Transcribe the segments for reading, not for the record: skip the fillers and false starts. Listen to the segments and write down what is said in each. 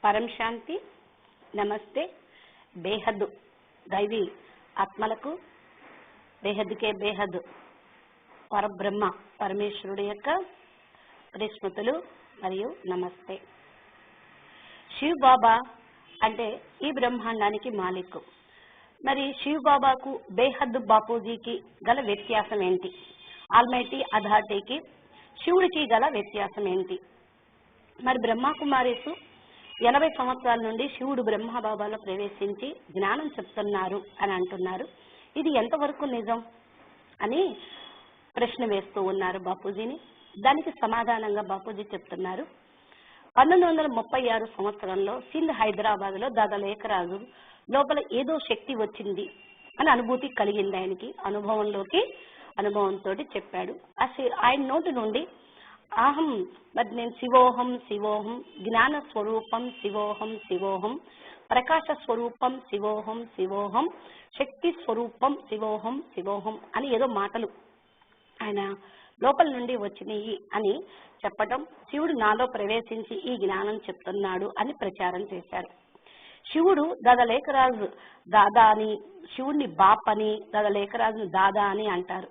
పరం శాంతి. నమస్తే. బేహద్ దైవీ ఆత్మలకు, బేహద్కే బేహద్ పరబ్రహ్మ పరమేశ్వరుడి యొక్క స్మృతులు మరియు నమస్తే. శివ్ బాబా అంటే ఈ బ్రహ్మాండానికి మాలిక్. మరి శివ్ బాబాకు బేహద్ బాపూజీకి గల వ్యత్యాసం ఏంటి? ఆల్మైటీ అథారిటీకి శివుడికి గల వ్యత్యాసం ఏంటి? మరి బ్రహ్మకుమారీసు 80 సంవత్సరాల నుండి శివుడు బ్రహ్మబాబాలో ప్రవేశించి జ్ఞానం చెప్తున్నారు అని అంటున్నారు. ఇది ఎంతవరకు నిజం అని ప్రశ్న వేస్తూ ఉన్నారు బాపూజీని. దానికి సమాధానంగా బాపూజీ చెప్తున్నారు, 1936 సంవత్సరంలో సింధ్ హైదరాబాద్ లో దాదా లేఖరాజు లోపల ఏదో శక్తి వచ్చింది అని అనుభూతి కలిగింది ఆయనకి. అనుభవంతో చెప్పాడు. ఆయన నోటి నుండి అహం మరి నేను శివోహం శివోహం, జ్ఞాన స్వరూపం శివోహం శివోహం, ప్రకాశ స్వరూపం శివోహం శివోహం, శక్తి స్వరూపం శివోహం శివోహం అని ఏదో మాటలు ఆయన లోపల నుండి వచ్చినాయి అని చెప్పటం, శివుడు నాలో ప్రవేశించి ఈ జ్ఞానం చెప్తున్నాడు అని ప్రచారం చేశారు. శివుడు దాదా లేఖరాజు దాదా అని, శివుడిని బాప్ అని, దాదా లేఖరాజుని దాదా అని అంటారు.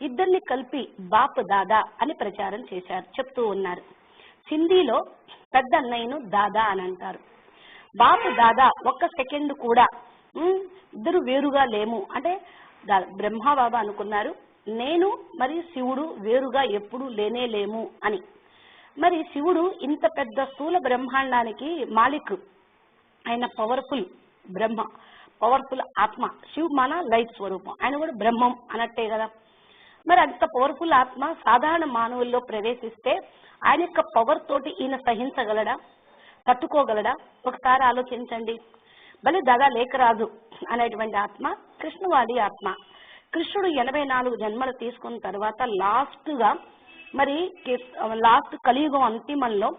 ఇద్దరిని కలిపి బాప్ దాదా అని ప్రచారం చేశారు, చెప్తూ ఉన్నారు. సింధీలో పెద్ద అన్నయ్యను దాదా అని అంటారు. బాప్ దాదా ఒక్క సెకండ్ కూడా ఇద్దరు వేరుగా లేము అంటే బ్రహ్మబాబా అనుకున్నారు, నేను మరియు శివుడు వేరుగా ఎప్పుడు లేము అని. మరి శివుడు ఇంత పెద్ద స్థూల బ్రహ్మాండానికి మాలిక్, ఆయన పవర్ఫుల్ బ్రహ్మ, పవర్ఫుల్ ఆత్మ. శివ్ మన లైఫ్ స్వరూపం, ఆయన కూడా బ్రహ్మం అన్నట్టే కదా. మరి అంత పవర్ఫుల్ ఆత్మ సాధారణ మానవుల్లో ప్రవేశిస్తే ఆయన యొక్క పవర్ తోటి ఈయన సహించగలడా, తట్టుకోగలడా? ఒకసారి ఆలోచించండి. భలే దాదా లేఖరాజు అనేటువంటి ఆత్మ కృష్ణవాడి ఆత్మ. కృష్ణుడు 84 జన్మలు తీసుకున్న తర్వాత లాస్ట్ కలియుగం అంతిమంలో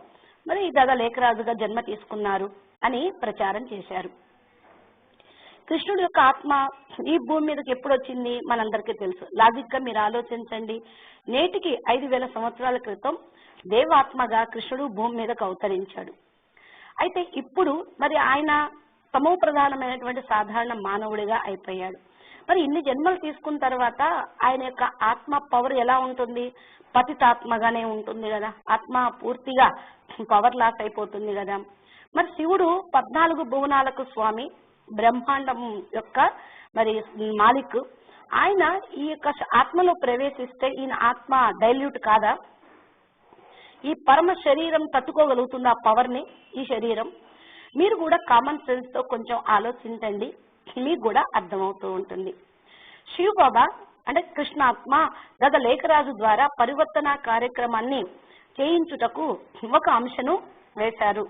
మరి దాదా లేఖరాజుగా జన్మ తీసుకున్నారు అని ప్రచారం చేశారు. కృష్ణుడి యొక్క ఆత్మ ఈ భూమి మీదకి ఎప్పుడు వచ్చింది మనందరికీ తెలుసు. లాజిక్ గా మీరు ఆలోచించండి. నేటికి 5000 సంవత్సరాల క్రితం దేవాత్మగా కృష్ణుడు భూమి మీదకు అవతరించాడు. అయితే ఇప్పుడు మరి ఆయన తమో ప్రధానమైనటువంటి సాధారణ మానవుడిగా అయిపోయాడు. మరి ఇన్ని జన్మలు తీసుకున్న తర్వాత ఆయన యొక్క ఆత్మ పవర్ ఎలా ఉంటుంది? పతితాత్మగానే ఉంటుంది కదా, ఆత్మ పూర్తిగా పవర్ లాస్ అయిపోతుంది కదా. మరి శివుడు 14 భువనాలకు స్వామి, బ్రహ్మాండం యొక్క మరి మాలిక్. ఆయన ఈ యొక్క ఆత్మలో ప్రవేశిస్తే ఈయన ఆత్మ డైల్యూట్ కాదా? ఈ పరమ శరీరం తట్టుకోగలుగుతుంది ఆ పవర్ ని? ఈ శరీరం మీరు కూడా కామన్ సెన్స్ తో కొంచెం ఆలోచించండి, మీకు కూడా అర్థమవుతూ ఉంటుంది. శివ్ బాబా అంటే కృష్ణాత్మ గత లేఖరాజు ద్వారా పరివర్తన కార్యక్రమాన్ని చేయించుటకు ఒక అంశను వేశారు.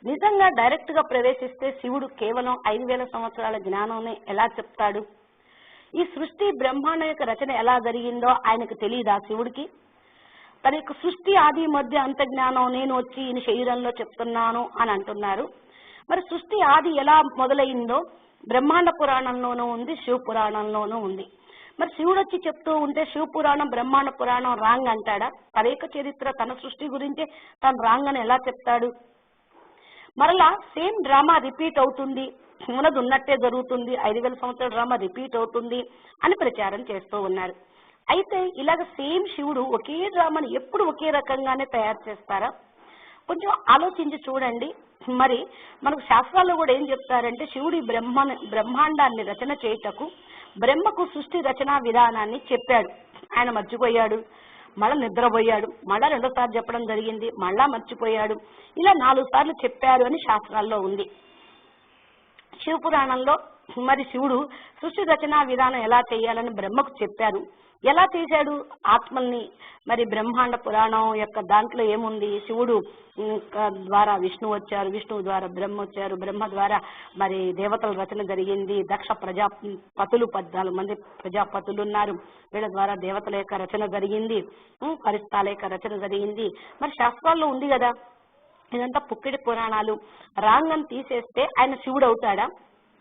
నిజంగా డైరెక్ట్ గా ప్రవేశిస్తే శివుడు కేవలం 5000 సంవత్సరాల జ్ఞానాన్ని ఎలా చెప్తాడు? ఈ సృష్టి బ్రహ్మాండం యొక్క రచన ఎలా జరిగిందో ఆయనకు తెలియదా? శివుడికి తన యొక్క సృష్టి ఆది మధ్య అంత జ్ఞానం నేను వచ్చి ఈయన శరీరంలో చెప్తున్నాను అని అంటున్నారు. మరి సృష్టి ఆది ఎలా మొదలైందో బ్రహ్మాండ పురాణంలోనూ ఉంది, శివ పురాణంలోనూ ఉంది. మరి శివుడు వచ్చి చెప్తూ ఉంటే శివ పురాణం బ్రహ్మాండ పురాణం రాంగ్ అంటాడా? తన యొక్క చరిత్ర తన సృష్టి గురించి తను రాంగ్ అని ఎలా చెప్తాడు? మరలా సేమ్ డ్రామా రిపీట్ అవుతుంది, ఉన్నది ఉన్నట్టే జరుగుతుంది, 5000 సంవత్సరాల డ్రామా రిపీట్ అవుతుంది అని ప్రచారం చేస్తూ ఉన్నారు. అయితే ఇలాగ సేమ్ శివుడు ఒకే డ్రామాని ఎప్పుడు ఒకే రకంగానే తయారు చేస్తారా? కొంచెం ఆలోచించి చూడండి. మరి మనకు శాస్త్రాల్లో కూడా ఏం చెప్తారంటే శివుడి బ్రహ్మాండాన్ని రచన చేయుటకు బ్రహ్మకు సృష్టి రచనా విధానాన్ని చెప్పాడు. ఆయన మర్చిపోయాడు, మళ్ళా నిద్రపోయాడు, మళ్ళా 2వ సారి చెప్పడం జరిగింది, మళ్ళా మర్చిపోయాడు, ఇలా 4 సార్లు చెప్పారు అని శాస్త్రాల్లో ఉంది. శివపురాణంలో మరి శివుడు సృష్టి రచనా విధానం ఎలా చేయాలని బ్రహ్మకు చెప్పారు. ఎలా చేశాడు ఆత్మల్ని? మరి బ్రహ్మాండ పురాణం యొక్క దాంట్లో ఏముంది? శివుడు ద్వారా విష్ణు వచ్చారు, విష్ణువు ద్వారా బ్రహ్మ వచ్చారు, బ్రహ్మ ద్వారా మరి దేవతల రచన జరిగింది, దక్ష ప్రజాపతులు 14 మంది ప్రజాపతులు ఉన్నారు, వీళ్ళ ద్వారా దేవతల యొక్క రచన జరిగింది, పరిస్థాల యొక్క రచన జరిగింది. మరి శాస్త్రాల్లో ఉంది కదా. ఇదంతా పుక్కిడి పురాణాలు. రాంగం తీసేస్తే ఆయన శివుడు అవుతాడా?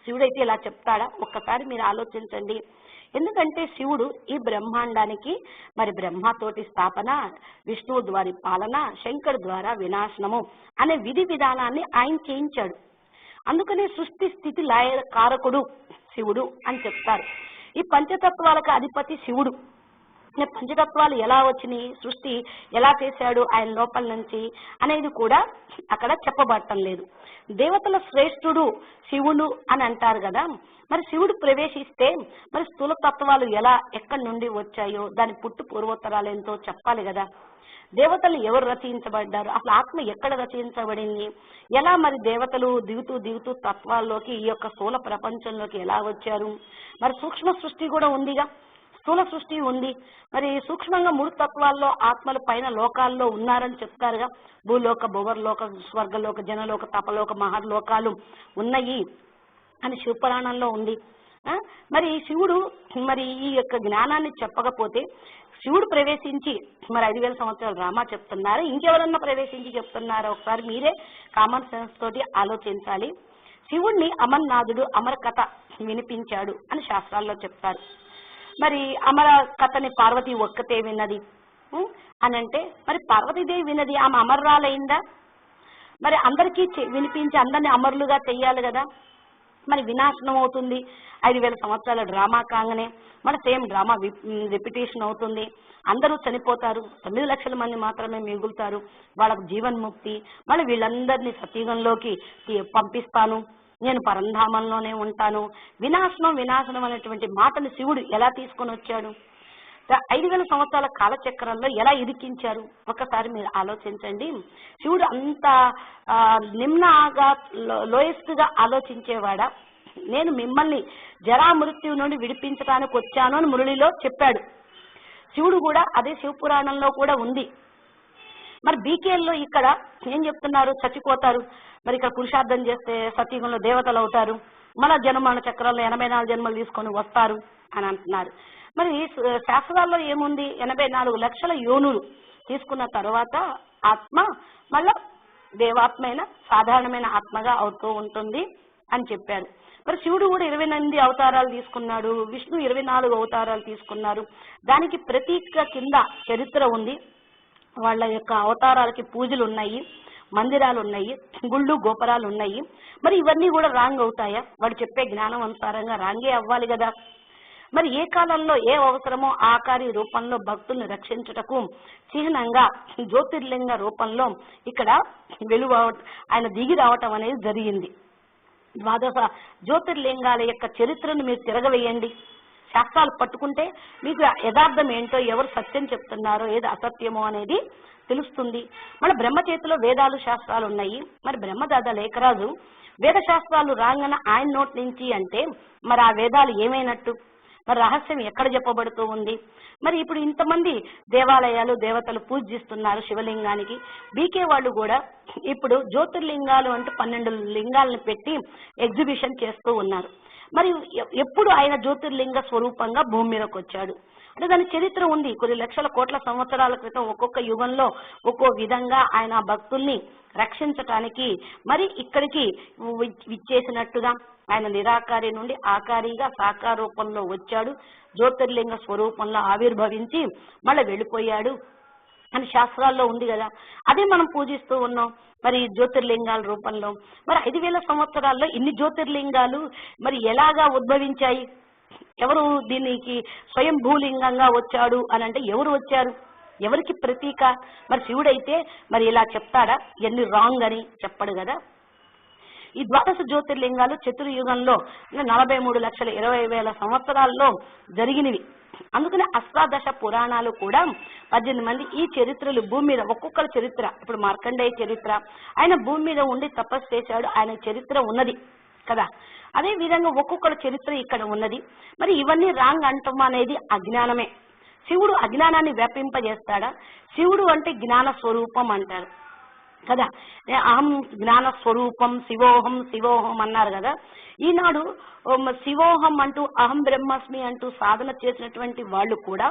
శివుడైతే ఇలా చెప్తాడా? ఒక్కసారి మీరు ఆలోచించండి. ఎందుకంటే శివుడు ఈ బ్రహ్మాండానికి మరి బ్రహ్మతోటి స్థాపన, విష్ణువు ద్వారా పాలన, శంకరు ద్వారా వినాశనము అనే విధి విధానాన్ని ఆయన చేయించాడు. అందుకనే సృష్టి స్థితి లయ కారకుడు శివుడు అని చెప్తారు. ఈ పంచతత్వాలకు అధిపతి శివుడు. పంచతత్వాలు ఎలా వచ్చినాయి, సృష్టి ఎలా చేశాడు ఆయన లోపల నుంచి అనేది కూడా అక్కడ చెప్పబడటం లేదు. దేవతల శ్రేష్ఠుడు శివుడు అని అంటారు కదా, మరి శివుడు ప్రవేశిస్తే మరి స్థూల తత్వాలు ఎలా ఎక్కడి నుండి వచ్చాయో దాని పుట్టు పూర్వోత్తరాలు ఎంతో చెప్పాలి కదా. దేవతలు ఎవరు రచయించబడ్డారు, అసలు ఆత్మ ఎక్కడ రచయించబడింది, ఎలా మరి దేవతలు దిగుతూ దిగుతూ తత్వాల్లోకి ఈ యొక్క స్థూల ప్రపంచంలోకి ఎలా వచ్చారు. మరి సూక్ష్మ సృష్టి కూడా ఉందిగా, స్థూల సృష్టి ఉంది. మరి సూక్ష్మంగా 3 తత్వాల్లో ఆత్మలు పైన లోకాల్లో ఉన్నారని చెప్తారుగా. భూలోక, భువర్లోక, స్వర్గలోక, జనలోక, తపలోక, మహర్లోకాలు ఉన్నాయి అని శివపురాణంలో ఉంది. మరి శివుడు మరి ఈ యొక్క జ్ఞానాన్ని చెప్పకపోతే శివుడు ప్రవేశించి మరి 5000 సంవత్సరాలు రామా చెప్తున్నారు, ఇంకెవరన్నా ప్రవేశించి చెప్తున్నారా? ఒకసారి మీరే కామన్ సెన్స్ తోటి ఆలోచించాలి. శివుణ్ణి అమర్నాథుడు అమర కథ వినిపించాడు అని శాస్త్రాల్లో చెప్తారు. మరి అమర కథని పార్వతి ఒక్కతే విన్నది అని అంటే మరి పార్వతీదేవి విన్నది, ఆమె అమర్రాలైందా? మరి అందరికీ వినిపించి అందరినీ అమరులుగా చెయ్యాలి కదా. మరి వినాశనం అవుతుంది 5000 సంవత్సరాల డ్రామా కాగానే, మరి సేమ్ డ్రామా రిపిటేషన్ అవుతుంది, అందరూ చనిపోతారు, 9 లక్షల మంది మాత్రమే మిగులుతారు, వాళ్ళకు జీవన్ముక్తి. మళ్ళీ వీళ్ళందరినీ సతీగంలోకి పంపిస్తాను, నేను పరంధామంలోనే ఉంటాను. వినాశనం వినాశనం అనేటువంటి మాటను శివుడు ఎలా తీసుకొని వచ్చాడు? 5000 సంవత్సరాల కాలచక్రంలో ఎలా ఇరికించారు? ఒకసారి మీరు ఆలోచించండి. శివుడు అంత నిమ్నగా లోయెస్ట్ గా ఆలోచించేవాడా? నేను మిమ్మల్ని జరామృత్యు నుండి విడిపించడానికి వచ్చాను అని మురళిలో చెప్పాడు. శివుడు కూడా అదే శివపురాణంలో కూడా ఉంది. మరి బీకేల్లో ఇక్కడ ఏం చెప్తున్నారు? చచ్చిపోతారు, మరి ఇక్కడ పురుషార్థం చేస్తే సతీగంలో దేవతలు అవుతారు, మన జన్మల చక్రంలో 84 జన్మలు తీసుకొని వస్తారు అని అంటున్నారు. మరి శాస్త్రాల్లో ఏముంది? 84 లక్షల యోనులు తీసుకున్న తర్వాత ఆత్మ మళ్ళా దేవాత్మైన సాధారణమైన ఆత్మగా అవుతూ ఉంటుంది అని చెప్పారు. మరి శివుడు కూడా 28 అవతారాలు తీసుకున్నాడు, విష్ణు 24 అవతారాలు తీసుకున్నారు. దానికి ప్రతీక కింద చరిత్ర ఉంది. వాళ్ళ యొక్క అవతారాలకి పూజలు ఉన్నాయి, మందిరాలు ఉన్నాయి, గుళ్ళు గోపురాలు ఉన్నాయి. మరి ఇవన్నీ కూడా రాంగ్ అవుతాయా? వాడు చెప్పే జ్ఞానం అనుసారంగా రాంగే అవ్వాలి కదా. మరి ఏ కాలంలో ఏ అవసరమో ఆకారి రూపంలో భక్తుల్ని రక్షించుటకు చిహ్నంగా జ్యోతిర్లింగ రూపంలో ఇక్కడ వెలువ ఆయన దిగి రావటం అనేది జరిగింది. 12 జ్యోతిర్లింగాల యొక్క చరిత్రను మీరు తిరగవేయండి. శాస్త్రాలు పట్టుకుంటే మీకు యథార్థం ఏంటో, ఎవరు సత్యం చెప్తున్నారో, ఏది అసత్యమో అనేది తెలుస్తుంది. మన బ్రహ్మ చేతిలో వేదాలు శాస్త్రాలు ఉన్నాయి. మరి బ్రహ్మదాద లేఖరాజు వేద శాస్త్రాలు రాంగన ఆయన నోటి నుంచి అంటే మరి ఆ వేదాలు ఏమైనట్టు? మరి రహస్యం ఎక్కడ చెప్పబడుతూ ఉంది? మరి ఇప్పుడు ఇంతమంది దేవాలయాలు దేవతలు పూజిస్తున్నారు శివలింగానికి. బీకే వాళ్ళు కూడా ఇప్పుడు జ్యోతిర్లింగాలు అంటూ 12 లింగాలను పెట్టి ఎగ్జిబిషన్ చేస్తూ ఉన్నారు. మరి ఎప్పుడు ఆయన జ్యోతిర్లింగ స్వరూపంగా భూమి మీదకి వచ్చాడు అంటే దాని చరిత్ర ఉంది. కొన్ని లక్షల కోట్ల సంవత్సరాల క్రితం ఒక్కొక్క యుగంలో ఒక్కో విధంగా ఆయన భక్తుల్ని రక్షించటానికి మరి ఇక్కడికి విచ్చేసినట్టుగా ఆయన నిరాకారి నుండి ఆకారిగా సాకార రూపంలో వచ్చాడు, జ్యోతిర్లింగ స్వరూపంలో ఆవిర్భవించి మళ్ళీ వెళ్ళిపోయాడు అని శాస్త్రాల్లో ఉంది కదా. అదే మనం పూజిస్తూ ఉన్నాం మరి జ్యోతిర్లింగాల రూపంలో. మరి 5000 సంవత్సరాల్లో ఇన్ని జ్యోతిర్లింగాలు మరి ఎలాగా ఉద్భవించాయి? ఎవరు దీనికి స్వయం భూలింగంగా వచ్చాడు అని అంటే ఎవరు వచ్చారు? ఎవరికి ప్రతీక? మరి శివుడైతే మరి ఇలా చెప్తాడా? ఎన్ని రాంగ్ అని చెప్పడు కదా. ఈ 12 జ్యోతిర్లింగాలు చతుర్యుగంలో 43,20,000 సంవత్సరాల్లో జరిగినవి. అందుకనే అష్టాదశ పురాణాలు కూడా 18 మంది ఈ చరిత్రలు భూమి మీద ఒక్కొక్కరి చరిత్ర. ఇప్పుడు మార్కండేయ చరిత్ర, ఆయన భూమి మీద ఉండి తపస్సు చేశాడు, ఆయన చరిత్ర ఉన్నది కదా. అదే విధంగా ఒక్కొక్కరి చరిత్ర ఇక్కడ ఉన్నది. మరి ఇవన్నీ రాంగ్ అంటం అనేది అజ్ఞానమే. శివుడు అజ్ఞానాన్ని వ్యాపింపజేస్తాడా? శివుడు అంటే జ్ఞాన స్వరూపం అంటారు కదా. అహం జ్ఞాన స్వరూపం శివోహం శివోహం అన్నారు కదా. ఈనాడు శివోహం అంటూ అహం బ్రహ్మస్మి అంటూ సాధన చేసినటువంటి వాళ్ళు కూడా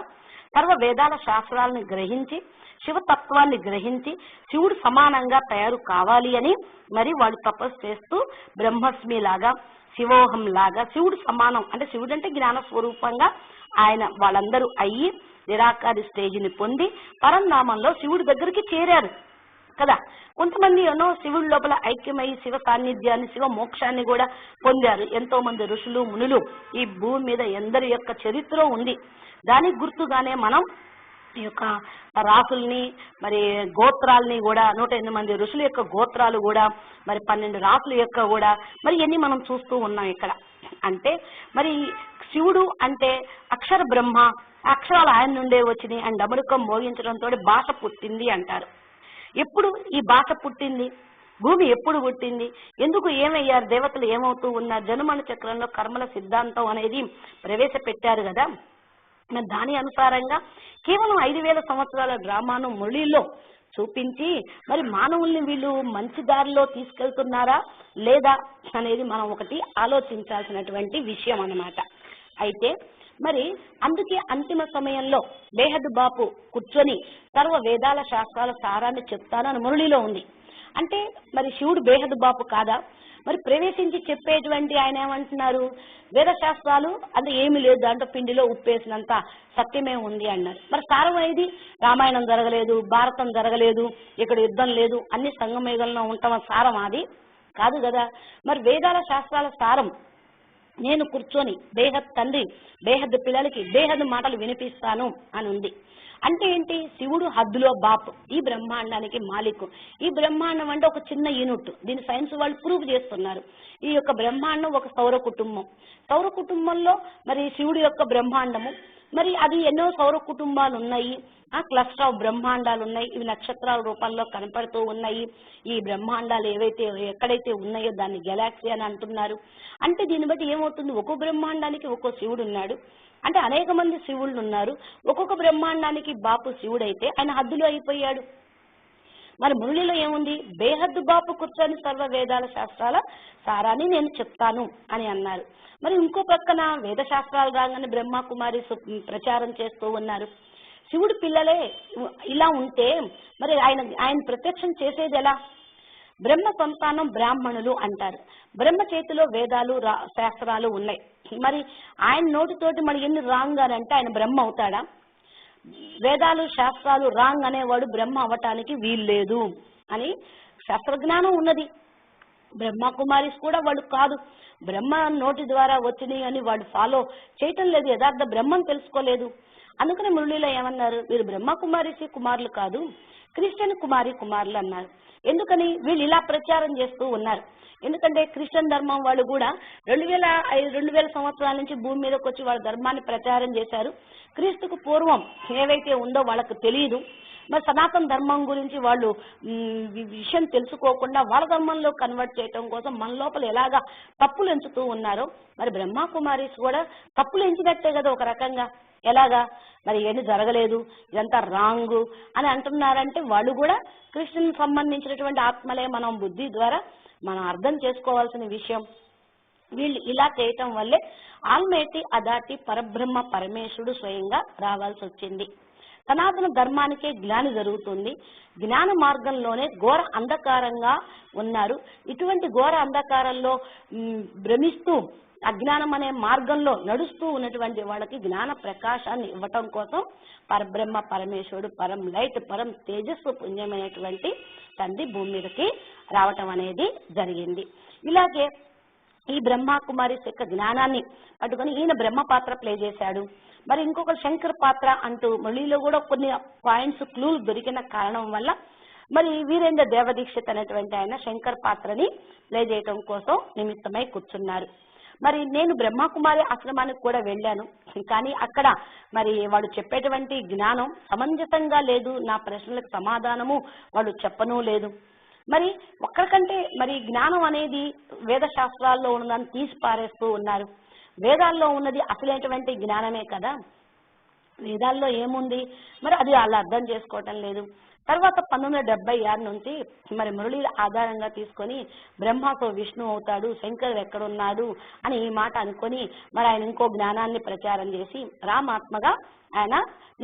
సర్వ వేదాల శాస్త్రాలను గ్రహించి శివతత్వాన్ని గ్రహించి శివుడు సమానంగా తయారు కావాలి అని మరి వాళ్ళు తపస్సు చేస్తూ బ్రహ్మస్మి లాగా శివోహం లాగా శివుడు సమానం అంటే శివుడు అంటే జ్ఞాన స్వరూపంగా ఆయన వాళ్ళందరూ అయ్యి నిరాకారి స్టేజిని పొంది పరంధామంలో శివుడి దగ్గరికి చేరారు కదా. కొంతమంది ఏమో శివుడి లోపల ఐక్యమై శివ సాన్నిధ్యాన్ని శివ మోక్షాన్ని కూడా పొందారు. ఎంతో మంది ఋషులు మునులు ఈ భూమి మీద ఎందరి యొక్క చరిత్ర ఉంది. దానికి గుర్తుగానే మనం ఈ యొక్క రాసుల్ని మరి గోత్రాలని కూడా 108 మంది ఋషుల యొక్క గోత్రాలు కూడా మరి 12 రాసుల యొక్క కూడా మరి ఇవన్నీ మనం చూస్తూ ఉన్నాం ఇక్కడ. అంటే మరి శివుడు అంటే అక్షర బ్రహ్మ, అక్షరాలు ఆయన నుండే వచ్చినాయి. ఆయన డమరుకం మోగించడంతో భాష పుట్టింది అంటారు. ఎప్పుడు ఈ భాష పుట్టింది? భూమి ఎప్పుడు పుట్టింది? ఎందుకు ఏమయ్యారు దేవతలు? ఏమవుతూ ఉన్నారు? జనమన చక్రంలో కర్మల సిద్ధాంతం అనేది ప్రవేశపెట్టారు కదా. దాని అనుసారంగా కేవలం 5000 సంవత్సరాల డ్రామాను మురళిలో చూపించి మరి మానవుల్ని వీళ్ళు మంచి దారిలో తీసుకెళ్తున్నారా లేదా అనేది మనం ఒకటి ఆలోచించాల్సినటువంటి విషయం అన్నమాట. అయితే మరి అందుకే అంతిమ సమయంలో బేహద్ బాపు కూర్చొని సర్వ వేదాల శాస్త్రాల సారాన్ని చెప్తానని మురళిలో ఉంది. అంటే మరి శివుడు బేహద్ బాపు కాదా? మరి ప్రవేశించి చెప్పేటువంటి ఆయన ఏమంటున్నారు? వేద శాస్త్రాలు అంటే ఏమీ లేదు, దాంట్లో పిండిలో ఉప్పేసినంత సత్యమే ఉంది అన్నారు. మరి సారం అనేది రామాయణం జరగలేదు, భారతం జరగలేదు, ఇక్కడ యుద్ధం లేదు, అన్ని సంగమయుగంలో ఉంటాం సారం అది కాదు కదా. మరి వేదాల శాస్త్రాల సారం నేను కూర్చొని బేహద్ తండ్రి బేహద్ పిల్లలకి బేహద్ మాటలు వినిపిస్తాను అని ఉంది. అంటే ఏంటి? శివుడు హద్దులో బాపు, ఈ బ్రహ్మాండానికి మాలిక్. ఈ బ్రహ్మాండం అంటే ఒక చిన్న యూనిట్. దీని సైన్స్ వాళ్ళు ప్రూవ్ చేస్తున్నారు. ఈ యొక్క బ్రహ్మాండం ఒక సౌర కుటుంబం. సౌర కుటుంబంలో మరి శివుడి యొక్క బ్రహ్మాండము మరి అది ఎన్నో సౌర కుటుంబాలు ఉన్నాయి. క్లస్టర్ ఆఫ్ బ్రహ్మాండాలు ఉన్నాయి. ఇవి నక్షత్రాల రూపంలో కనపడుతూ ఉన్నాయి. ఈ బ్రహ్మాండాలు ఏవైతే ఎక్కడైతే ఉన్నాయో దాన్ని గెలాక్సీ అని అంటున్నారు. అంటే దీన్ని బట్టి ఏమవుతుంది? ఒక్కో బ్రహ్మాండానికి ఒక్కో శివుడు ఉన్నాడు. అంటే అనేక మంది శివుళ్ళు ఉన్నారు. ఒక్కొక్క బ్రహ్మాండానికి బాపు శివుడైతే ఆయన హద్దులో అయిపోయాడు. మరి మురళిలో ఏముంది? బేహద్దు బాపు కూర్చొని సర్వ వేదాల శాస్త్రాల సారాన్ని నేను చెప్తాను అని అన్నారు. మరి ఇంకో పక్కన వేద శాస్త్రాలు రాగానే బ్రహ్మ కుమారి ప్రచారం చేస్తూ ఉన్నారు. శివుడి పిల్లలే ఇలా ఉంటే మరి ఆయన ప్రత్యక్షం చేసేది ఎలా? బ్రహ్మ సంతానం బ్రాహ్మణులు అంటారు. బ్రహ్మ చేతిలో వేదాలు శాస్త్రాలు ఉన్నాయి. మరి ఆయన నోటితోటి మరి ఎన్ని రాంగ్ అని అంటే ఆయన బ్రహ్మ అవుతాడా? వేదాలు శాస్త్రాలు రాంగ్ అనేవాడు బ్రహ్మ అవటానికి వీల్లేదు అని శాస్త్రజ్ఞానం ఉన్నది. బ్రహ్మ కుమారిస్ కూడా వాళ్ళు కాదు, బ్రహ్మ నోటి ద్వారా వచ్చినాయి అని వాడు ఫాలో చేయటం లేదు, యథార్థ బ్రహ్మను తెలుసుకోలేదు. అందుకనే మురళిలో ఏమన్నారు? వీరు బ్రహ్మ కుమారిసి కుమారులు కాదు, క్రిస్టియన్ కుమారి కుమారులు అన్నారు. ఎందుకని? వీళ్ళు ఇలా ప్రచారం చేస్తూ ఉన్నారు. ఎందుకంటే క్రిస్టియన్ ధర్మం వాళ్ళు కూడా 2000 సంవత్సరాల నుంచి భూమి మీదకి వచ్చి వాళ్ళ ధర్మాన్ని ప్రచారం చేశారు. క్రీస్తుకు పూర్వం ఏవైతే ఉందో వాళ్ళకు తెలియదు. మరి సనాతన ధర్మం గురించి వాళ్ళు విషయం తెలుసుకోకుండా వాళ్ళ ధర్మంలో కన్వర్ట్ చేయటం కోసం మన లోపల ఎలాగా తప్పులు ఎంచుతూ ఉన్నారో మరి బ్రహ్మ కుమారీస్ కూడా తప్పులు ఎంచినట్టే కదా ఒక రకంగా. ఎలాగా? మరి ఏమి జరగలేదు, ఇదంతా రాంగ్ అని అంటున్నారంటే వాళ్ళు కూడా కృష్ణుని సంబంధించినటువంటి ఆత్మలే. మనం బుద్ధి ద్వారా మనం అర్థం చేసుకోవాల్సిన విషయం. వీళ్ళు ఇలా చేయటం వల్లే ఆల్మైటీ అథారిటీ పరబ్రహ్మ పరమేశ్వరుడు స్వయంగా రావాల్సి వచ్చింది. సనాతన ధర్మానికే జ్ఞాని జరుగుతుంది. జ్ఞాన మార్గంలోనే ఘోర అంధకారంగా ఉన్నారు. ఇటువంటి ఘోర అంధకారంలో భ్రమిస్తూ అజ్ఞానం అనే మార్గంలో నడుస్తూ ఉన్నటువంటి వాళ్ళకి జ్ఞాన ప్రకాశాన్ని ఇవ్వటం కోసం పరబ్రహ్మ పరమేశ్వరుడు పరం లైట్ పరం తేజస్సు పుణ్యమైనటువంటి తండ్రి భూమి మీదకి రావటం అనేది జరిగింది. ఇలాగే ఈ బ్రహ్మ కుమారి యొక్క జ్ఞానాన్ని పట్టుకొని ఈయన బ్రహ్మ పాత్ర ప్లే చేశాడు. మరి ఇంకొక శంకర్ పాత్ర అంటూ మళ్ళీలో కూడా కొన్ని పాయింట్స్ క్లూలు దొరికిన కారణం వల్ల మరి వీరేంద్ర దేవదీక్షిత్ అనేటువంటి ఆయన శంకర్ పాత్రని ప్లే చేయటం కోసం నిమిత్తమై కూర్చున్నారు. మరి నేను బ్రహ్మకుమారి ఆశ్రమానికి కూడా వెళ్ళాను. కానీ అక్కడ మరి వాళ్ళు చెప్పేటువంటి జ్ఞానం సమంజసంగా లేదు, నా ప్రశ్నలకు సమాధానము వాళ్ళు చెప్పనూ లేదు. మరి ఒక్కరికంటే మరి జ్ఞానం అనేది వేద శాస్త్రాల్లో ఉన్నదాన్ని తీసి పారేస్తూ ఉన్నారు. వేదాల్లో ఉన్నది అసలైనటువంటి జ్ఞానమే కదా, వేదాల్లో ఏముంది మరి అది వాళ్ళు అర్థం చేసుకోవటం లేదు. తర్వాత 1976 నుంచి మరి మురళీల ఆధారంగా తీసుకొని బ్రహ్మతో విష్ణు అవుతాడు, శంకరుడు ఎక్కడున్నాడు అని ఈ మాట అనుకొని మరి ఆయన ఇంకో జ్ఞానాన్ని ప్రచారం చేసి రామాత్మగా ఆయన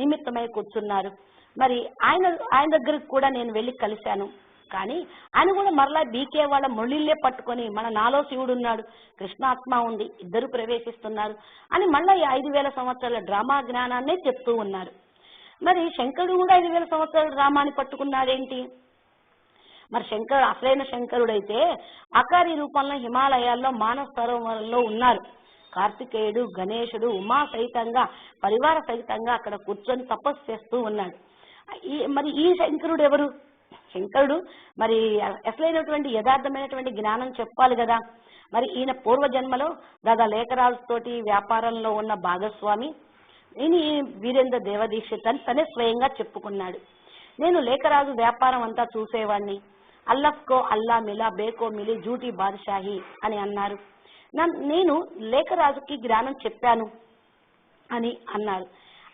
నిమిత్తమై కూర్చున్నారు. మరి ఆయన దగ్గరికి కూడా నేను వెళ్ళి కలిశాను. కానీ ఆయన కూడా మరలా బీకే వాళ్ళ ముళ్ళిళ్ళే పట్టుకొని నాలో శివుడు ఉన్నాడు, కృష్ణాత్మ ఉంది, ఇద్దరు ప్రవేశిస్తున్నారు అని మళ్ళీ ఈ 5000 సంవత్సరాల డ్రామా జ్ఞానాన్నే చెప్తూ ఉన్నారు. మరి శంకరుడు కూడా 5000 సంవత్సరాల డ్రామాని పట్టుకున్నాడేంటి? మరి శంకరుడు అసలైన శంకరుడైతే అకారి రూపంలో హిమాలయాల్లో మానస సరోవరంలో ఉన్నారు. కార్తికేయుడు, గణేశుడు, ఉమా సహితంగా పరివార సహితంగా అక్కడ కూర్చొని తపస్సు చేస్తూ ఉన్నాడు. మరి ఈ శంకరుడు ఎవరు? శంకరుడు మరి అసలైనటువంటి యథార్థమైనటువంటి జ్ఞానం చెప్పాలి కదా. మరి ఈయన పూర్వజన్మలో దాదా లేఖరాజుతోటి వ్యాపారంలో ఉన్న భాగస్వామి. ఈయన వీరేంద్ర దేవదీక్షిత్ అని తనే స్వయంగా చెప్పుకున్నాడు. నేను లేఖరాజు వ్యాపారం అంతా చూసేవాడిని, అల్లఫ్కో అల్లా మిలా బేకో మిలి జూటీ బాద్షాహి అని అన్నారు. నేను లేఖరాజుకి జ్ఞానం చెప్పాను అని అన్నారు.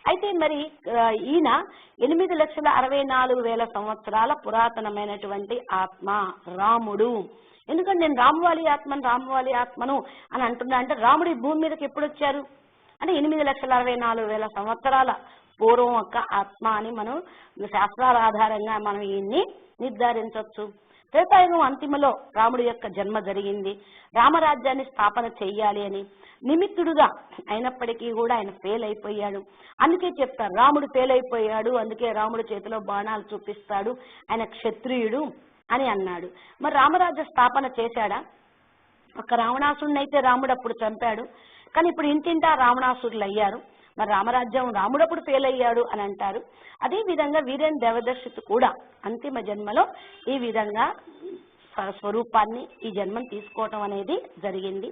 అయితే మరి ఈయన 8,64,000 సంవత్సరాల పురాతనమైనటువంటి ఆత్మ రాముడు. ఎందుకంటే నేను రామువాలి ఆత్మను అని అంటున్నా అంటే రాముడి భూమి మీదకి ఎప్పుడు వచ్చారు అంటే 8,64,000 సంవత్సరాల పూర్వం యొక్క ఆత్మ అని మనం శాస్త్రాల ఆధారంగా మనం ఈయన్ని నిర్ధారించవచ్చు. త్రేతాయుగం అంతిమలో రాముడి యొక్క జన్మ జరిగింది. రామరాజ్యాన్ని స్థాపన చెయ్యాలి అని నిమిత్తుడుగా అయినప్పటికీ కూడా ఆయన ఫెయిల్ అయిపోయాడు. అందుకే చెప్తారు రాముడు ఫెయిల్ అయిపోయాడు, అందుకే రాముడి చేతిలో బాణాలు చూపిస్తాడు, ఆయన క్షత్రియుడు అని అన్నాడు. మరి రామరాజ్య స్థాపన చేశాడా? ఒక రావణాసురుని అయితే రాముడు అప్పుడు చంపాడు, కానీ ఇప్పుడు ఇంటింటా రావణాసురులు అయ్యారు. మరి రామరాజ్యం రాముడు అప్పుడు ఫెయిల్ అయ్యాడు అని అంటారు. అదే విధంగా వీరేంద్ర దేవదర్శిత్ కూడా అంతిమ జన్మలో ఈ విధంగా స్వరూపాన్ని ఈ జన్మను తీసుకోవటం అనేది జరిగింది.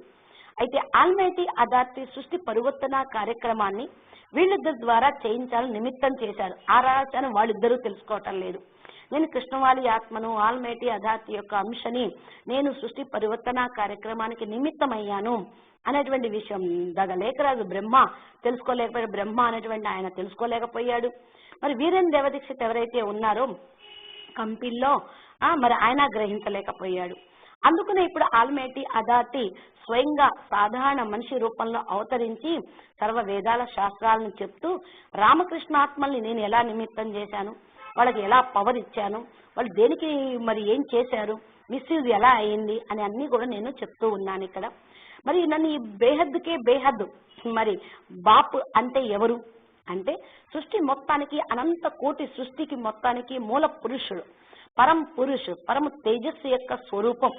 అయితే ఆల్మైటీ అథారిటీ సృష్టి పరివర్తన కార్యక్రమాన్ని వీళ్ళిద్దరి ద్వారా చేయించాలని నిమిత్తం చేశారు. ఆ రహస్యాన్ని వాళ్ళిద్దరూ తెలుసుకోవటం లేదు. నేను కృష్ణవాలి ఆత్మను, ఆల్మైటీ అథారిటీ యొక్క అంశని నేను సృష్టి పరివర్తన కార్యక్రమానికి నిమిత్తమయ్యాను అనేటువంటి విషయం దాదా లేఖరాజు బ్రహ్మ తెలుసుకోలేకపోయాడు. బ్రహ్మ అనేటువంటి ఆయన తెలుసుకోలేకపోయాడు. మరి వీరేంద్ర దేవదీక్షిత్ ఎవరైతే ఉన్నారో కంపిల్లో మరి ఆయన గ్రహించలేకపోయాడు. అందుకనే ఇప్పుడు ఆల్మైటీ అథారిటీ స్వయంగా సాధారణ మనిషి రూపంలో అవతరించి సర్వ వేదాల శాస్త్రాలను చెప్తూ రామకృష్ణాత్మల్ని నేను ఎలా నిమిత్తం చేశాను, వాళ్ళకి ఎలా పవర్ ఇచ్చాను, వాళ్ళు దేనికి మరి ఏం చేశారు, మిస్యూజ్ ఎలా అయింది అని అన్ని కూడా నేను చెప్తూ ఉన్నాను ఇక్కడ. మరి నన్ను ఈ బేహద్దుకే బేహద్దు మరి బాప్ అంటే ఎవరు అంటే సృష్టి మొత్తానికి అనంత కోటి సృష్టికి మొత్తానికి మూల పురుషుడు, పరం పురుషుడు, పరమ తేజస్సు యొక్క స్వరూపం.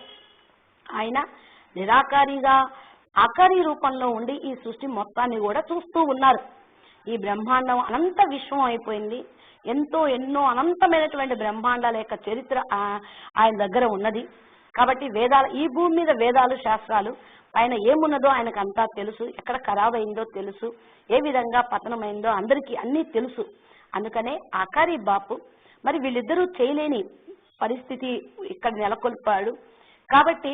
ఆయన నిరాకారిగా ఆకారి రూపంలో ఉండి ఈ సృష్టి మొత్తాన్ని కూడా చూస్తూ ఉన్నారు. ఈ బ్రహ్మాండం అనంత విశ్వం అయిపోయింది. ఎన్నో అనంతమైనటువంటి బ్రహ్మాండాల యొక్క చరిత్ర ఆయన దగ్గర ఉన్నది. కాబట్టి వేదాలు ఈ భూమి మీద వేదాలు శాస్త్రాలు ఆయన ఏమున్నదో ఆయనకు అంతా తెలుసు, ఎక్కడ ఖరాబ్ అయిందో తెలుసు, ఏ విధంగా పతనమైందో అందరికీ అన్నీ తెలుసు. అందుకనే ఆకారి బాపు మరి వీళ్ళిద్దరూ చేయలేని పరిస్థితి ఇక్కడ నెలకొల్పాడు. కాబట్టి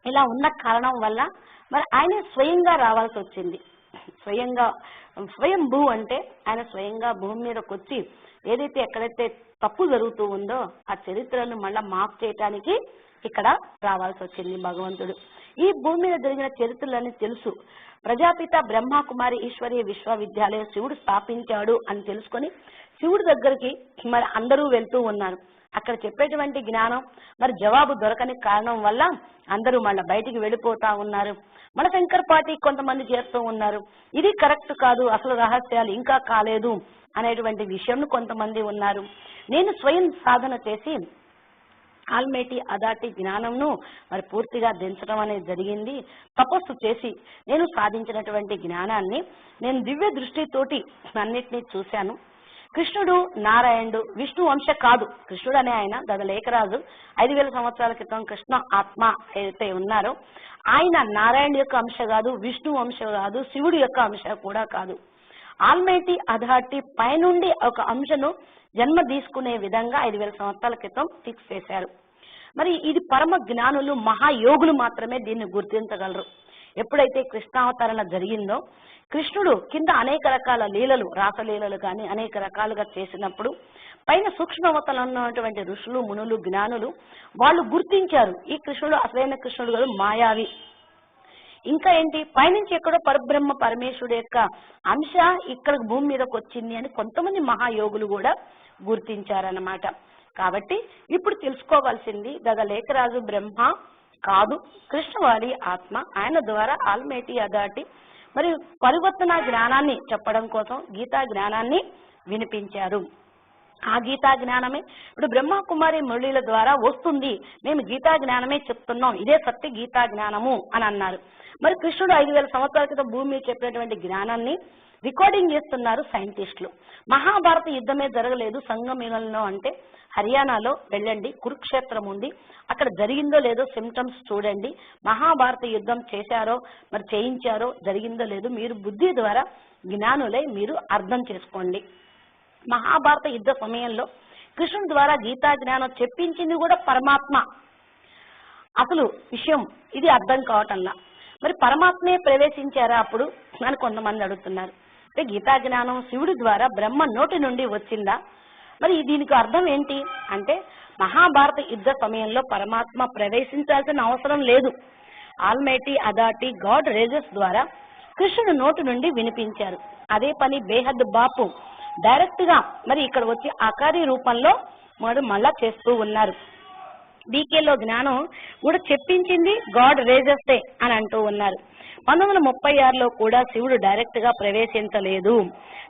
ఇలా ఉన్న కారణం వల్ల మరి ఆయన స్వయంగా రావాల్సి వచ్చింది. స్వయం భూ అంటే ఆయన స్వయంగా భూమి మీదకి వచ్చి ఏదైతే ఎక్కడైతే తప్పు జరుగుతూ ఉందో ఆ చరిత్రను మళ్ళా మాఫ్ చేయటానికి ఇక్కడ రావాల్సి వచ్చింది భగవంతుడు. ఈ భూమి మీద జరిగిన చరిత్రలన్నీ తెలుసు. ప్రజాపిత బ్రహ్మకుమారి ఈశ్వరీయ విశ్వవిద్యాలయం శివుడు స్థాపించాడు అని తెలుసుకొని శివుడి దగ్గరికి మరి అందరూ వెళ్తూ ఉన్నారు. అక్కడ చెప్పేటువంటి జ్ఞానం మరి జవాబు దొరకని కారణం వల్ల అందరూ మళ్ళీ బయటికి వెళ్ళిపోతా ఉన్నారు. మన శంకర్ పార్టీ కొంతమంది చేస్తూ ఉన్నారు. ఇది కరెక్ట్ కాదు, అసలు రహస్యాలు ఇంకా కాలేదు అనేటువంటి విషయం కొంతమంది ఉన్నారు. నేను స్వయం సాధన చేసి ఆల్మైటీ అథారిటీ జ్ఞానంను మరి పూర్తిగా దించడం అనేది జరిగింది. తపస్సు చేసి నేను సాధించినటువంటి జ్ఞానాన్ని నేను దివ్య దృష్టితోటి అన్నిటినీ చూశాను. కృష్ణుడు నారాయణుడు విష్ణు వంశ కాదు. కృష్ణుడు అనే ఆయన దాదా లేఖరాజు 5000 సంవత్సరాల క్రితం కృష్ణ ఆత్మ ఏదైతే ఉన్నారో ఆయన నారాయణ యొక్క అంశ కాదు, విష్ణు వంశ కాదు, శివుడి యొక్క అంశ కూడా కాదు. ఆల్మైటీ అథారిటీ పైనుండి ఒక అంశను జన్మ తీసుకునే విధంగా 5000 సంవత్సరాల క్రితం ఫిక్స్ చేశారు. మరి ఇది పరమ జ్ఞానులు మహాయోగులు మాత్రమే దీన్ని గుర్తించగలరు. ఎప్పుడైతే కృష్ణావతరణ జరిగిందో కృష్ణుడు కింద అనేక రకాల లీలలు, రాసలీలలు కానీ అనేక రకాలుగా చేసినప్పుడు పైన సూక్ష్మవతలో ఉన్నటువంటి ఋషులు, మునులు, జ్ఞానులు వాళ్ళు గుర్తించారు ఈ కృష్ణుడు అసలైన కృష్ణుడు కాదు, మాయావి. ఇంకా ఏంటి పైనుంచి ఎక్కడో పరబ్రహ్మ పరమేశ్వరుడు యొక్క అంశ ఇక్కడ భూమి మీదకి వచ్చింది అని కొంతమంది మహాయోగులు కూడా గుర్తించారన్నమాట. కాబట్టి ఇప్పుడు తెలుసుకోవాల్సింది గగలేఖరాజు బ్రహ్మ కాదు, కృష్ణవాడి ఆత్మ. ఆయన ద్వారా ఆల్మైటీ అథారిటీ మరియు పరివర్తన జ్ఞానాన్ని చెప్పడం కోసం గీతా జ్ఞానాన్ని వినిపించారు. ఆ గీతా జ్ఞానమే ఇప్పుడు బ్రహ్మ కుమారి మురళీల ద్వారా వస్తుంది, మేము గీతా జ్ఞానమే చెప్తున్నాం, ఇదే సత్య గీతా జ్ఞానము అని అన్నారు. మరి కృష్ణుడు 5000 సంవత్సరాల క్రితం భూమి మీద చెప్పినటువంటి జ్ఞానాన్ని రికార్డింగ్ చేస్తున్నారు సైంటిస్టులు. మహాభారత యుద్ధమే జరగలేదు సంగమయుగంలో అంటే హర్యానాలో వెళ్ళండి, కురుక్షేత్రం ఉంది, అక్కడ జరిగిందో లేదో సిమ్టమ్స్ చూడండి. మహాభారత యుద్ధం చేశారో మరి చేయించారో జరిగిందో లేదో మీరు బుద్ధి ద్వారా జ్ఞానులై మీరు అర్థం చేసుకోండి. మహాభారత యుద్ధ సమయంలో కృష్ణుడి ద్వారా గీతా జ్ఞానం చెప్పించింది కూడా పరమాత్మ. అసలు విషయం ఇది అర్థం కావటంలా. మరి పరమాత్మే ప్రవేశించారా అప్పుడు అని కొంతమంది అడుగుతున్నారు. అంటే గీతా జ్ఞానం శివుడి ద్వారా బ్రహ్మ నోటి నుండి వచ్చిందా? మరి దీనికి అర్థం ఏంటి అంటే మహాభారత యుద్ధ సమయంలో పరమాత్మ ప్రవేశించాల్సిన అవసరం లేదు. ఆల్మైటీ అథారిటీ గాడ్ రేజెస్ ద్వారా కృష్ణుడి నోటి నుండి వినిపించారు. అదే పని బేహద్ బాపు డైరెక్ట్ గా మరి ఇక్కడ వచ్చి ఆకారి రూపంలో మళ్ళా చేస్తూ ఉన్నారు. బీకేలో జ్ఞానం కూడా చెప్పించింది గాడ్ రేజెస్ అని అంటూ ఉన్నారు. 1936లో కూడా శివుడు డైరెక్ట్ గా ప్రవేశించలేదు,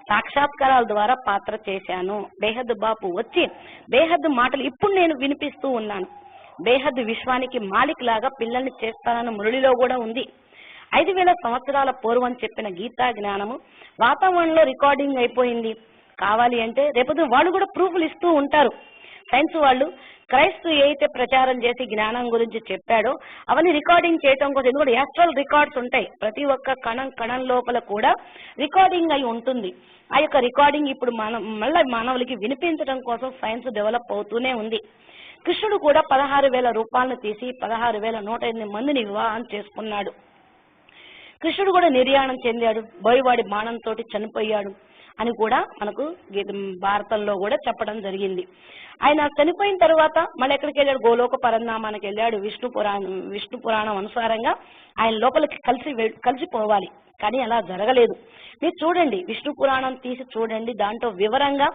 సాక్షాత్కారాల ద్వారా పాత్ర చేశాను. బేహద్ బాపు వచ్చి బేహద్ మాటలు ఇప్పుడు నేను వినిపిస్తూ ఉన్నాను. బేహద్ విశ్వానికి మాలిక్ లాగా పిల్లల్ని చేస్తానన్న మురళిలో కూడా ఉంది. 5000 సంవత్సరాల పూర్వం చెప్పిన గీతా జ్ఞానము వాతావరణంలో రికార్డింగ్ అయిపోయింది. కావాలి అంటే రేపు వాళ్ళు కూడా ప్రూఫ్లు ఇస్తూ ఉంటారు. సైన్స్ వాళ్ళు క్రైస్తు ఏదైతే ప్రచారం చేసి జ్ఞానం గురించి చెప్పాడో అవన్నీ రికార్డింగ్ చేయటం కోసం, ఎందుకంటే యాస్ట్రల్ రికార్డ్స్ ఉంటాయి. ప్రతి ఒక్క కణం లోపల కూడా రికార్డింగ్ అయి ఉంటుంది. ఆ యొక్క రికార్డింగ్ ఇప్పుడు మళ్ళీ మానవులకి వినిపించడం కోసం సైన్స్ డెవలప్ అవుతూనే ఉంది. కృష్ణుడు కూడా 16,000 రూపాయలను తీసి 16,108 మందిని వివాహం చేసుకున్నాడు. కృష్ణుడు కూడా నిర్యాణం చెందాడు, బోయవాడి బాణంతో చనిపోయాడు అని కూడా మనకు భారతంలో కూడా చెప్పడం జరిగింది. ఆయన చనిపోయిన తర్వాత మళ్ళీ ఎక్కడికి వెళ్ళాడు? గోలోక పరంధామానికి వెళ్ళాడు. విష్ణు పురాణం అనుసారంగా ఆయన లోపలికి కలిసిపోవాలి, కానీ అలా జరగలేదు. మీరు చూడండి, విష్ణు పురాణం తీసి చూడండి, దాంట్లో వివరంగా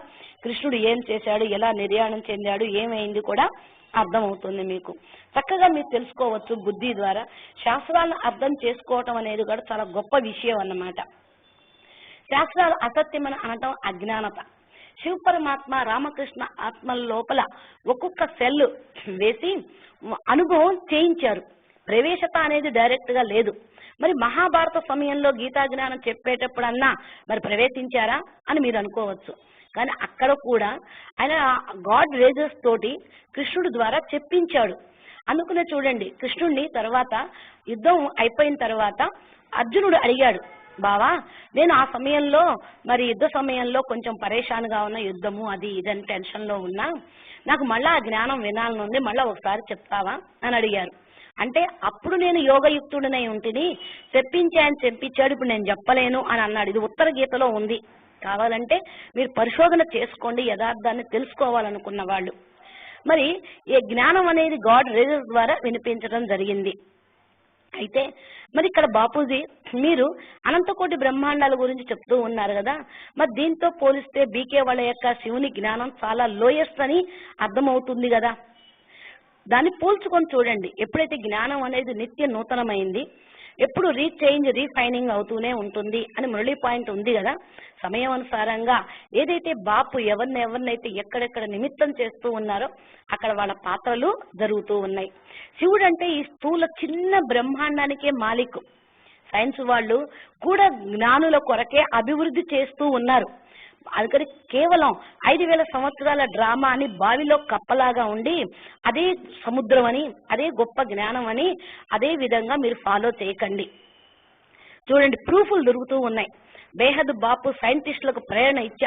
కృష్ణుడు ఏం చేశాడు, ఎలా నిర్యాణం చెందాడు, ఏమైంది కూడా అర్థమవుతుంది. మీకు చక్కగా మీరు తెలుసుకోవచ్చు. బుద్ధి ద్వారా శాస్త్రాలను అర్థం చేసుకోవటం అనేది కూడా చాలా గొప్ప విషయం అన్నమాట. శాస్త్రాలు అసత్యమని అనటం అజ్ఞానత. శివ పరమాత్మ రామకృష్ణ ఆత్మల లోపల ఒక్కొక్క సెల్ వేసి అనుభవం చేయించారు. ప్రవేశత అనేది డైరెక్ట్ గా లేదు. మరి మహాభారత సమయంలో గీతా జ్ఞానం చెప్పేటప్పుడన్నా మరి ప్రవేశించారా అని మీరు అనుకోవచ్చు. కానీ అక్కడ కూడా ఆయన గాడ్ రేజెస్ తోటి కృష్ణుడి ద్వారా చెప్పించాడు. అందుకనే చూడండి, కృష్ణుడిని తర్వాత యుద్ధం అయిపోయిన తర్వాత అర్జునుడు అడిగాడు, బావా నేను ఆ సమయంలో మరి యుద్ధ సమయంలో కొంచెం పరేషాన్గా ఉన్న, యుద్ధము అది ఇదని టెన్షన్ లో ఉన్నా, నాకు మళ్ళా ఆ జ్ఞానం వినాలనుంది, మళ్ళా ఒకసారి చెప్తావా అని అడిగారు. అంటే అప్పుడు నేను యోగయుక్తుడినై ఉంటిని, చెప్పించాడు, ఇప్పుడు నేను చెప్పలేను అని అన్నాడు. ఇది ఉత్తర గీతలో ఉంది. కావాలంటే మీరు పరిశోధన చేసుకోండి, యథార్థాన్ని తెలుసుకోవాలనుకున్న వాళ్ళు. మరి ఈ జ్ఞానం అనేది గాడ్ రేజెస్ ద్వారా వినిపించడం జరిగింది. అయితే మరి ఇక్కడ బాపూజీ మీరు అనంతకోటి బ్రహ్మాండాల గురించి చెప్తూ ఉన్నారు కదా, మరి దీంతో పోలిస్తే బీకే వాళ్ళ యొక్క శివుని జ్ఞానం చాలా లోయెస్ట్ అని అర్థమవుతుంది కదా. దాన్ని పోల్చుకొని చూడండి. ఎప్పుడైతే జ్ఞానం అనేది నిత్య నూతనమైంది, ఎప్పుడు రీచేంజ్ రీఫైనింగ్ అవుతూనే ఉంటుంది అని మురళీ పాయింట్ ఉంది కదా. సమయం అనుసారంగా ఏదైతే బాపు ఎవరినైతే ఎక్కడెక్కడ నిమిత్తం చేస్తూ ఉన్నారో అక్కడ వాళ్ళ పాత్రలు జరుగుతూ ఉన్నాయి. శివుడు అంటే ఈ స్థూల చిన్న బ్రహ్మాండానికే మాలిక్. సైన్స్ వాళ్ళు కూడా జ్ఞానుల కొరకే అభివృద్ధి చేస్తూ ఉన్నారు. అందుకని కేవలం 5,000 సంవత్సరాల డ్రామా అని బావిలో కప్పలాగా ఉండి అదే సముద్రం అని, అదే గొప్ప జ్ఞానం అని అదే విధంగా మీరు ఫాలో చేయకండి. చూడండి, ప్రూఫ్లు దొరుకుతూ ఉన్నాయి. బేహద్ బాపు సైంటిస్టులకు ప్రేరణ ఇచ్చి